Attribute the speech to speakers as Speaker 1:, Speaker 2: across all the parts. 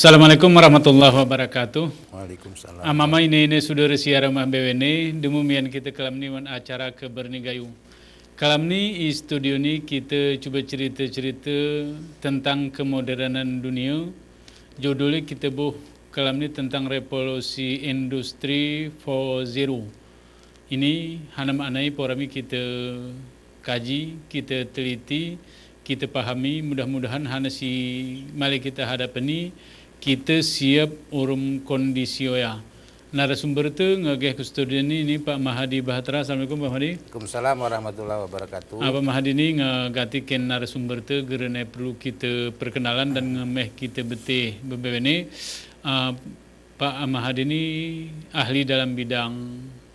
Speaker 1: Assalamualaikum warahmatullahi wabarakatuh.
Speaker 2: Waalaikumsalam.
Speaker 1: Amama ini saudara siara mah bewene dumumian kita kalam ni wan acara kebernigayu. Kalam ni i studio ni kita cuba cerita-cerita tentang kemodernan dunia. Judulnya kita kalam ni tentang revolusi industri 4.0. Ini hana maknai porami kita kaji, kita teliti, kita pahami, mudah-mudahan hana si mali kita hadap ni kita siap urum kondisi ya. Narasumber tu ngageh ke studio ini Pak Mahadi Bahtera. Assalamualaikum Pak Mahadi.
Speaker 2: Waalaikumsalam warahmatullahi wabarakatuh.
Speaker 1: Pak Mahadi ini ngagatikan narasumber tu gerene perlu kita perkenalan dan ngemeh kita betih bebene. Pak Mahadi ini ahli dalam bidang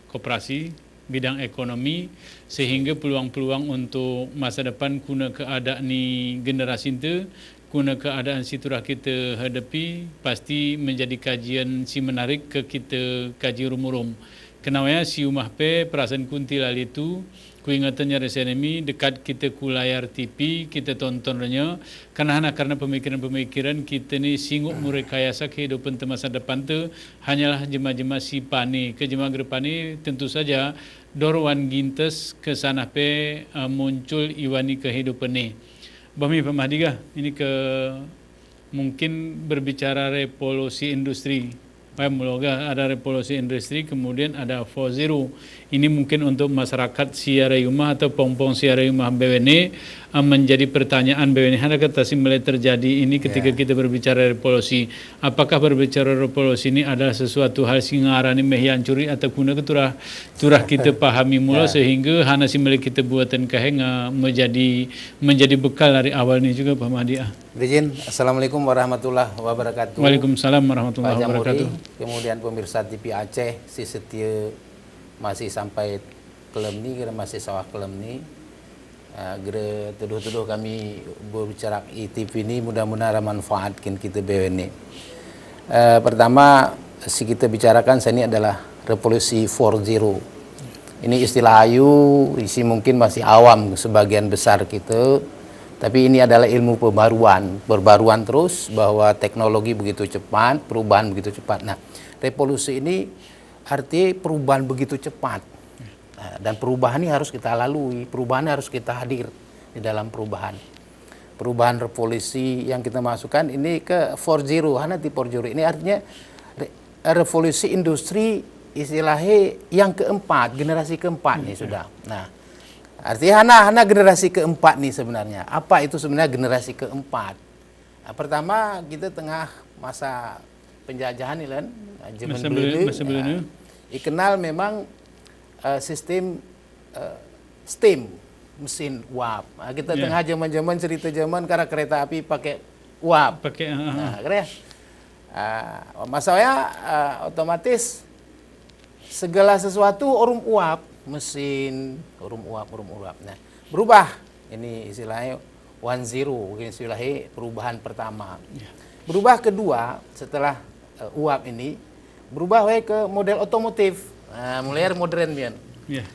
Speaker 1: koperasi, bidang ekonomi, sehingga peluang-peluang untuk masa depan kuna keadaan ni generasi itu, kuna keadaan siturah kita hadapi pasti menjadi kajian si menarik ke kita kaji rum-rum. Kenapa si umah pe perasaan kunti lali itu ku ingatannya resenemi dekat kita ku layar TV kita tontonnya karena pemikiran-pemikiran kita ni singgup murekayasa kehidupan masa depan tu hanyalah jema-jema si pani ke jema gerpani tentu saja dorwan gintes ke sana pe muncul iwani kehidupan ni. Bami Pak Mahdi ini ke mungkin berbicara revolusi industri. Mulai ada revolusi industri, kemudian ada 4.0. Ini mungkin untuk masyarakat siara rumah atau pong-pong siara rumah BWN menjadi pertanyaan BWN. Ada kata mulai terjadi ini ketika kita berbicara revolusi. Apakah berbicara revolusi ini adalah sesuatu hal singarani mehyan curi atau kuna turah kita pahami mula sehingga hana simile kita buatan kaheng menjadi bekal dari awal ini juga Pak Mahdi.
Speaker 2: Izin, Assalamualaikum warahmatullahi wabarakatuh.
Speaker 1: Waalaikumsalam warahmatullahi wabarakatuh.
Speaker 2: Kemudian pemirsa TV Aceh, si setia masih sampai kelem ni, kira masih sawah kelem ni. Kira tuduh-tuduh kami berbicara ITV ini mudah-mudahan manfaatkan kita BWN. Pertama, si kita bicarakan saat ini adalah revolusi 4.0. Ini istilah ayu, isi mungkin masih awam sebagian besar kita. Tapi ini adalah ilmu perbaruan terus bahwa teknologi begitu cepat, perubahan begitu cepat. Nah, revolusi ini arti perubahan begitu cepat. Nah, dan perubahan ini harus kita lalui, perubahan harus kita hadir di dalam perubahan. Perubahan revolusi yang kita masukkan ini ke 4.0, hanati 4.0. Ini artinya revolusi industri istilahnya yang keempat, generasi keempat nih sudah. Nah, artinya hana generasi keempat nih sebenarnya. Apa itu sebenarnya generasi keempat? Nah, pertama kita tengah masa penjajahan nih kan, zaman dulu. Dikenal memang sistem steam, mesin uap. Nah, kita tengah zaman-zaman cerita zaman karena kereta api pakai uap. Nah, kira masalahnya otomatis segala sesuatu urum uap. Mesin, urum uap. Nah, berubah. Ini istilahnya 1.0, mungkin istilahnya perubahan pertama. Berubah kedua setelah uap ini, berubah ke model otomotif. Nah, mulai modern pian.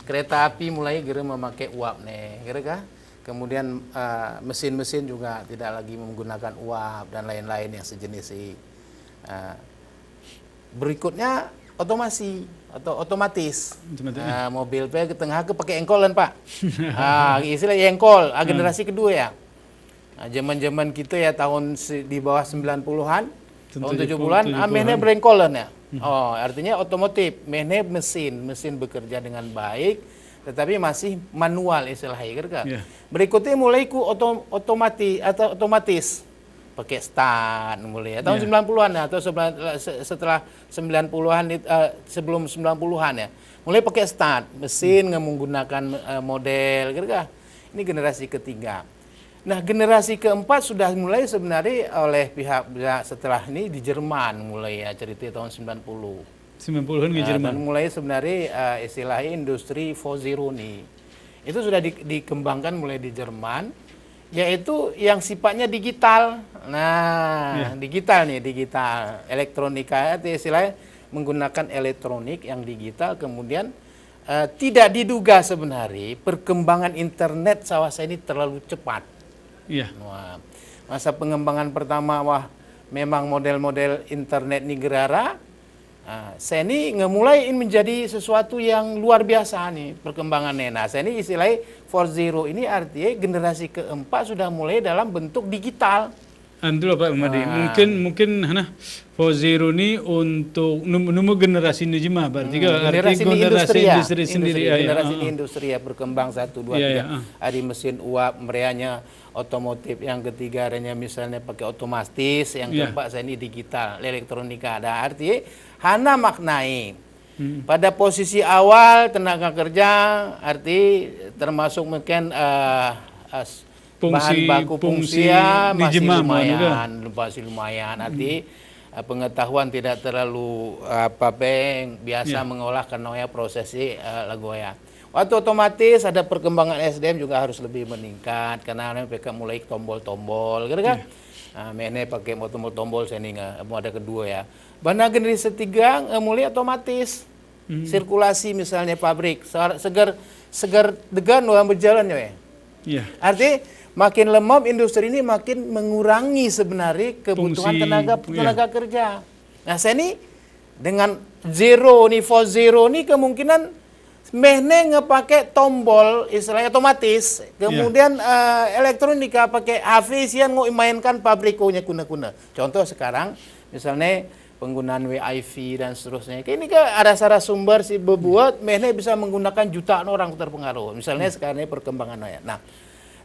Speaker 2: Kereta api mulai memakai uap nih, kira-kira. Kemudian mesin-mesin juga tidak lagi menggunakan uap dan lain-lain yang sejenis ini. Berikutnya otomasi atau otomatis. Mobil ke tengah ke pakai engkolan Pak. Istilah engkol, generasi kedua ya. Zaman-zaman kita ya tahun di bawah 90-an, tahun 70-an, mehne berengkolan ya. Artinya otomotif, mehne mesin bekerja dengan baik, tetapi masih manual istilahnya. Berikutnya mulai ku otomatis. Pakai start mulai ya. Tahun 90-an ya, atau setelah 90-an sebelum 90-an ya. Mulai pakai start, mesin menggunakan model kira-kira. Ini generasi ketiga. Nah, generasi keempat sudah mulai sebenarnya oleh pihak setelah ini di Jerman mulai ya, cerita tahun 90-an
Speaker 1: di Jerman.
Speaker 2: Dan mulai sebenarnya istilahnya industri 4.0 nih. Itu sudah dikembangkan mulai di Jerman. Yaitu yang sifatnya digital. Nah, digital elektronika itu istilahnya menggunakan elektronik yang digital. Kemudian tidak diduga sebenarnya perkembangan internet sawah ini terlalu cepat. Masa pengembangan pertama memang model-model internet ni gerara, saya ini ngemulai ini menjadi sesuatu yang luar biasa nih perkembangannya. Nah, saya ini istilahnya 4.0 ini artinya generasi keempat sudah mulai dalam bentuk digital.
Speaker 1: Antul Pak Madi. Mungkin hana 4.0 ni untuk nomor generasi ni jema berarti
Speaker 2: generasi
Speaker 1: industri sendiri
Speaker 2: generasi industri ya berkembang 1 2 3. Ada mesin uap, meriahnya otomotif, yang ketiga adanya misalnya pakai otomatis, yang keempat saya ini digital, elektronika. Ada arti hana maknai pada posisi awal tenaga kerja arti termasuk mungkin bahan baku fungsi masih lumayan arti pengetahuan tidak terlalu biasa mengolah karena prosesi lagoya. Waktu otomatis ada perkembangan SDM juga harus lebih meningkat karena mereka mulai tombol-tombol gitu kan. Mene pakai tombol sini mau ada kedua ya. Bana generasi ketiga mulai otomatis. Sirkulasi misalnya pabrik segar degan yang berjalan ya.
Speaker 1: Iya.
Speaker 2: Arti makin lemah industri ini makin mengurangi sebenarnya kebutuhan tenaga kerja. Nah, saya ini dengan 4.0 ini kemungkinan mehne ngepake tombol istilahnya otomatis, kemudian elektronika pakai HV sian mainkan pabrikonya kuna-kuna. Contoh sekarang misalnya penggunaan WiFi dan seterusnya. Ini kan ada salah sumber si berbuat mehne bisa menggunakan jutaan orang terpengaruh. Misalnya sekarang ini perkembangannya. Nah,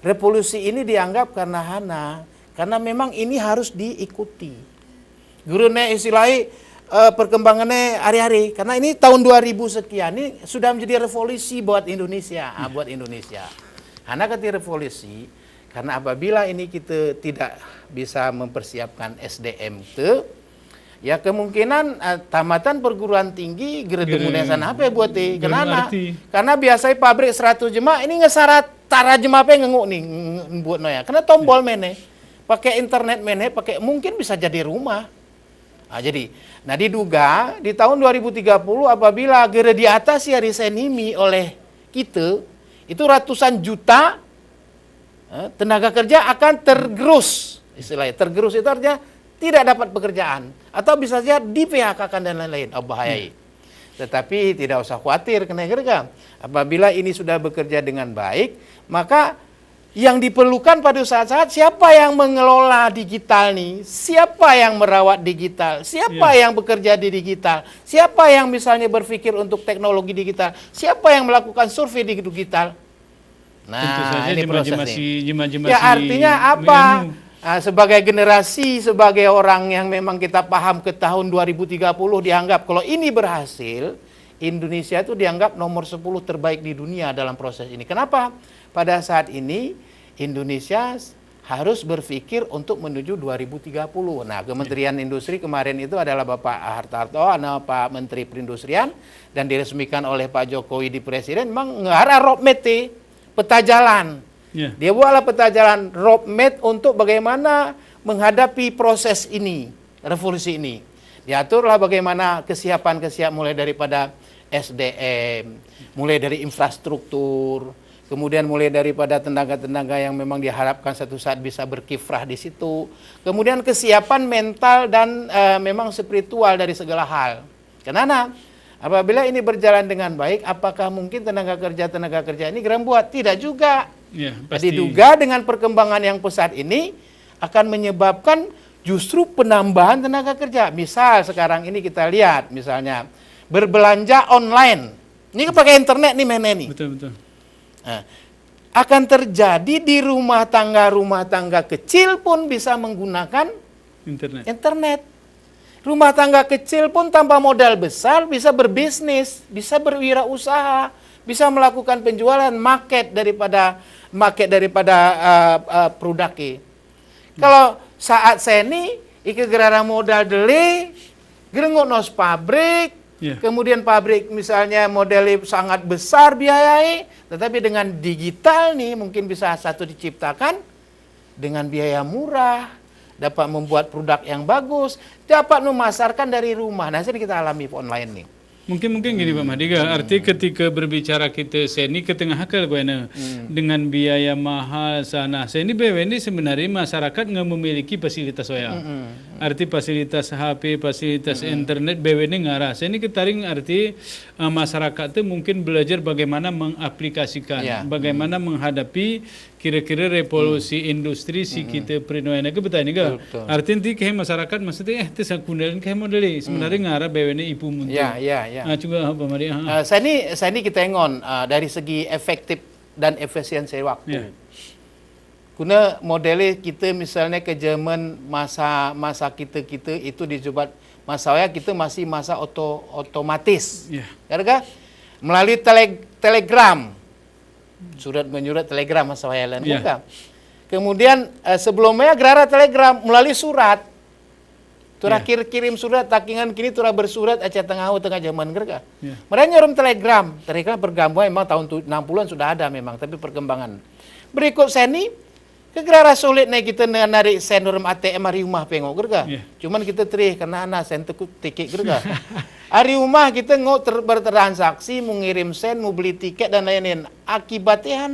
Speaker 2: revolusi ini dianggap karena memang ini harus diikuti. Gurunya istilahnya perkembangannya hari-hari. Karena ini tahun 2000 sekian ini sudah menjadi revolusi buat Indonesia. Buat Indonesia. Karena ketika revolusi, karena apabila ini kita tidak bisa mempersiapkan SDM itu, ya kemungkinan tamatan perguruan tinggi geredemunesan apa buat karena biasanya pabrik 100 jemaah ini ngesarat tara jemaah apa ngenguk nih buat noya. Karena tombol mene, pakai internet mene, pakai mungkin bisa jadi rumah. Nah diduga di tahun 2030 apabila gere di atas ya disenimi oleh kita, itu ratusan juta tenaga kerja akan tergerus. Istilahnya tergerus itu artinya tidak dapat pekerjaan atau bisa saja di PHK-kan dan lain-lain. Bahaya. Tetapi tidak usah khawatir kenapa? Apabila ini sudah bekerja dengan baik, maka yang diperlukan pada saat-saat siapa yang mengelola digital nih, siapa yang merawat digital, siapa yang bekerja di digital, siapa yang misalnya berpikir untuk teknologi digital, siapa yang melakukan survei di digital. Nah, ini prosesnya. Ya artinya apa? Sebagai generasi, sebagai orang yang memang kita paham ke tahun 2030 dianggap kalau ini berhasil, Indonesia itu dianggap nomor 10 terbaik di dunia dalam proses ini. Kenapa? Pada saat ini Indonesia harus berpikir untuk menuju 2030. Nah, Kementerian Industri kemarin itu adalah Bapak Hartarto, Pak Menteri Perindustrian, dan diresmikan oleh Pak Jokowi di Presiden, memang ngarah roadmap peta jalan. Dia buatlah peta jalan roadmap untuk bagaimana menghadapi proses ini, revolusi ini. Diaturlah bagaimana kesiapan mulai daripada SDM, mulai dari infrastruktur, kemudian mulai daripada tenaga-tenaga yang memang diharapkan satu saat bisa berkiprah di situ. Kemudian kesiapan mental dan memang spiritual dari segala hal. Karena apabila ini berjalan dengan baik, apakah mungkin tenaga kerja ini geram buat? Tidak juga. Diduga dengan perkembangan yang pesat ini akan menyebabkan justru penambahan tenaga kerja. Misal sekarang ini kita lihat misalnya berbelanja online. Ini pakai internet nih nih.
Speaker 1: Betul.
Speaker 2: Nah, akan terjadi di rumah tangga kecil pun bisa menggunakan internet. Rumah tangga kecil pun tanpa modal besar bisa berbisnis, bisa berwirausaha, bisa melakukan penjualan market daripada produknya. Kalau saat seni iki gerara modal deli, gerengok nos pabrik, kemudian pabrik misalnya modelnya sangat besar biayai, tetapi dengan digital nih mungkin bisa satu diciptakan dengan biaya murah, dapat membuat produk yang bagus, dapat memasarkan dari rumah. Nah, ini kita alami online nih.
Speaker 1: Mungkin gini Pak Mahdiga, arti ketika berbicara kita seni ke tengah akal dengan biaya mahal sana. Seni BW ini sebenarnya masyarakat nggak memiliki fasilitas soya. arti fasilitas HP, fasilitas internet BWN ngarah. Saya ini ketaring arti masyarakat itu mungkin belajar bagaimana mengaplikasikan, bagaimana menghadapi kira-kira revolusi industri si kita perinoan ke betul ini ke. Arti nanti kayak masyarakat maksudnya itu sekundarin kayak modeli sebenarnya ngarah BWN ibu muntul.
Speaker 2: Ya.
Speaker 1: Juga apa mari?
Speaker 2: Saya ini kita engon dari segi efektif dan efisiensi waktu. Kuna modelnya kita misalnya ke Jerman masa kita itu dijubat masanya kita masih masa otomatis. Karena melalui telegram, surat menyurat telegram masa lain. Kemudian sebelumnya gerara telegram melalui surat. Turah kirim surat takingan kini turah bersurat aja tengah zaman gerga. Mereka nyorom telegram bergambung memang tahun 60-an sudah ada memang tapi perkembangan. Berikut seni kegerara sulit nih kita narik sen orang ATM hari rumah pengok gerga. Cuman kita terih karena anak sen tekuk tiket gerga. Hari rumah kita bertransaksi, mengirim sen, mau beli tiket dan lain-lain. Akibatnya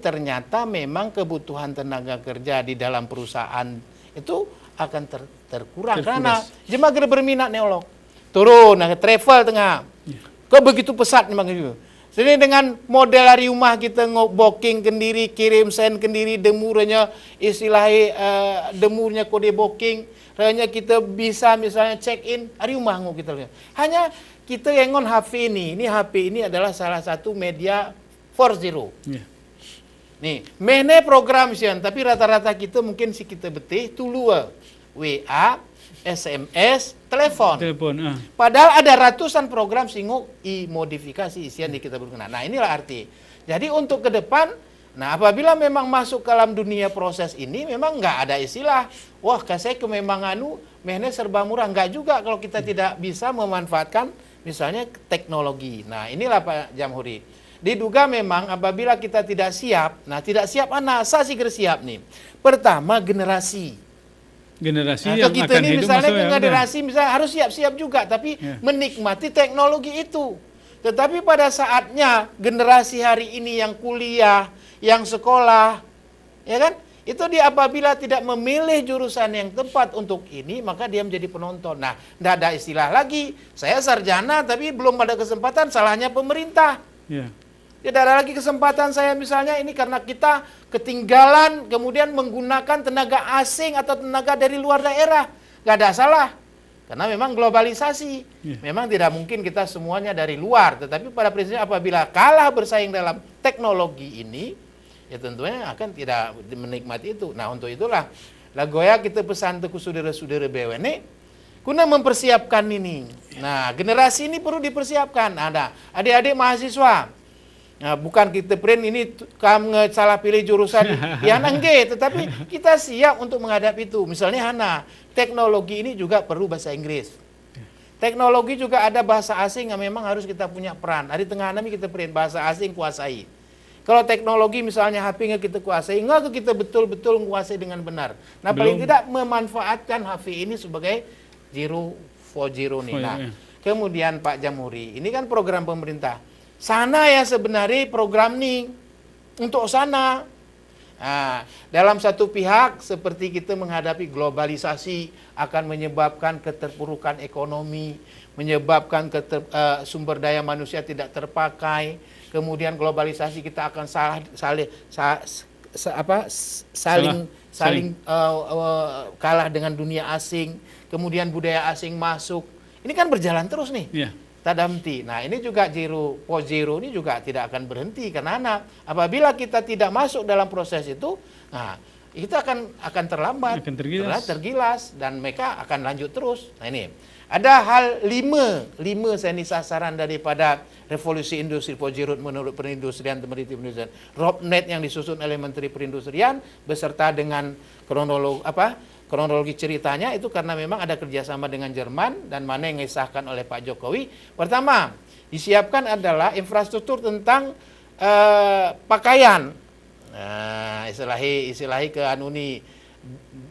Speaker 2: ternyata memang kebutuhan tenaga kerja di dalam perusahaan itu akan terkurang karena jemaah berminat neolog. Turun, travel tengah. Kok begitu pesat memang itu. Jadi dengan model hari rumah kita booking kendiri, kirim sen kendiri, demurnya istilahnya demurnya kode booking, hanya kita bisa misalnya check in hari rumah kita lihat. Hanya kita yang ngon HP ini HP ini adalah salah satu media 4.0. Nih, mene program sian, tapi rata-rata kita mungkin si kita betih tulua WA, SMS, telepon. Padahal ada ratusan program singgung modifikasi isian di kita berkenaan. Nah inilah arti. Jadi untuk ke depan, nah apabila memang masuk ke dalam dunia proses ini, memang nggak ada istilah. Wah kasih ke memang mehne serba murah. Nggak juga kalau kita tidak bisa memanfaatkan misalnya teknologi. Nah inilah Pak Jamhuri. Diduga memang apabila kita tidak siap, saya sih siap nih. Pertama generasi yang kita ini misalnya generasi misalnya harus siap-siap juga tapi menikmati teknologi itu. Tetapi pada saatnya generasi hari ini yang kuliah, yang sekolah, ya kan? Itu dia apabila tidak memilih jurusan yang tepat untuk ini, maka dia menjadi penonton. Nah, tidak ada istilah lagi. Saya sarjana tapi belum ada kesempatan, salahnya pemerintah. Tidak ada lagi kesempatan saya misalnya ini karena kita ketinggalan kemudian menggunakan tenaga asing atau tenaga dari luar daerah. Nggak ada salah. Karena memang globalisasi. Memang tidak mungkin kita semuanya dari luar. Tetapi pada prinsipnya apabila kalah bersaing dalam teknologi ini, ya tentunya akan tidak menikmati itu. Nah untuk itulah, lagoya kita pesan ke saudara-saudara BWN, guna mempersiapkan ini. Nah generasi ini perlu dipersiapkan. Ada adik-adik mahasiswa. Nah, bukan kita print ini kamu salah pilih jurusan ya nangge, tetapi kita siap untuk menghadapi itu. Misalnya teknologi ini juga perlu bahasa Inggris. Teknologi juga ada bahasa asing yang memang harus kita punya peran. Di tengah nami kita print bahasa asing kuasai. Kalau teknologi misalnya HP kita kuasai, enggak kita betul-betul menguasai dengan benar. Nah, paling tidak memanfaatkan HP ini sebagai 040 nih. Nah, kemudian Pak Jamhuri, ini kan program pemerintah. Sana ya sebenarnya program ini untuk sana. Nah, dalam satu pihak seperti kita menghadapi globalisasi akan menyebabkan keterpurukan ekonomi, menyebabkan sumber daya manusia tidak terpakai. Kemudian globalisasi kita akan saling kalah dengan dunia asing. Kemudian budaya asing masuk. Ini kan berjalan terus nih. Tadamti. Nah ini juga 0.0 ini juga tidak akan berhenti karena apabila kita tidak masuk dalam proses itu, nah kita akan terlambat, tergilas dan mereka akan lanjut terus. Nah ini ada hal 5 seni sasaran daripada revolusi industri 4.0 menurut perindustrian perindustrian roadmap yang disusun oleh Menteri Perindustrian beserta dengan kronologi ceritanya itu karena memang ada kerjasama dengan Jerman dan mana yang disahkan oleh Pak Jokowi. Pertama, disiapkan adalah infrastruktur tentang pakaian. Nah, istilahi ke anuni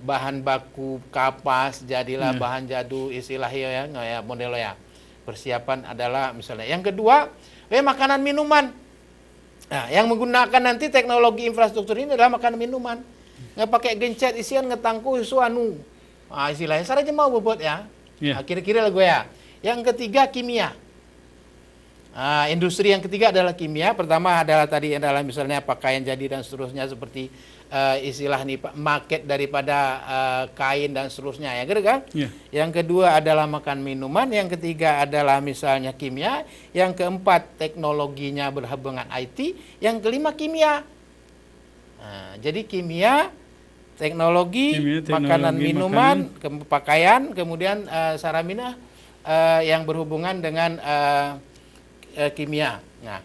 Speaker 2: bahan baku kapas jadilah bahan jadu istilahnya ya modelnya. Persiapan adalah misalnya. Yang kedua, makanan minuman. Nah, yang menggunakan nanti teknologi infrastruktur ini adalah makanan minuman. Nggak pakai gencet isian ngetangku isu Istilahnya sarana mau bobot ya.
Speaker 1: Ya.
Speaker 2: Kira-kira lah gue ya. Yang ketiga kimia. Industri yang ketiga adalah kimia. Pertama adalah tadi adalah misalnya pakaian jadi dan seterusnya seperti istilah nih market daripada kain dan seterusnya ya, kan?
Speaker 1: Ya.
Speaker 2: Yang kedua adalah makan minuman. Yang ketiga adalah misalnya kimia. Yang keempat teknologinya berhubungan IT. Yang kelima kimia. Jadi kimia, teknologi, makanan, minuman, pakaian, kemudian saramina yang berhubungan dengan kimia. Nah,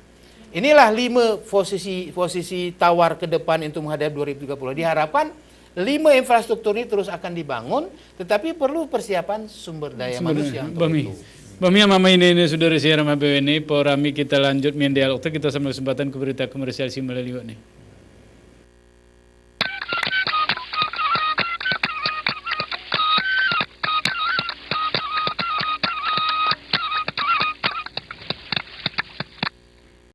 Speaker 2: inilah 5 posisi tawar ke depan untuk menghadapi 2030. Diharapkan 5 infrastruktur ini terus akan dibangun, tetapi perlu persiapan sumber daya manusia untuk itu.
Speaker 1: Bami mama ini sudah siaran BWN, porami kita lanjut main dialog kita sama kesempatan ke berita komersial melalui ini.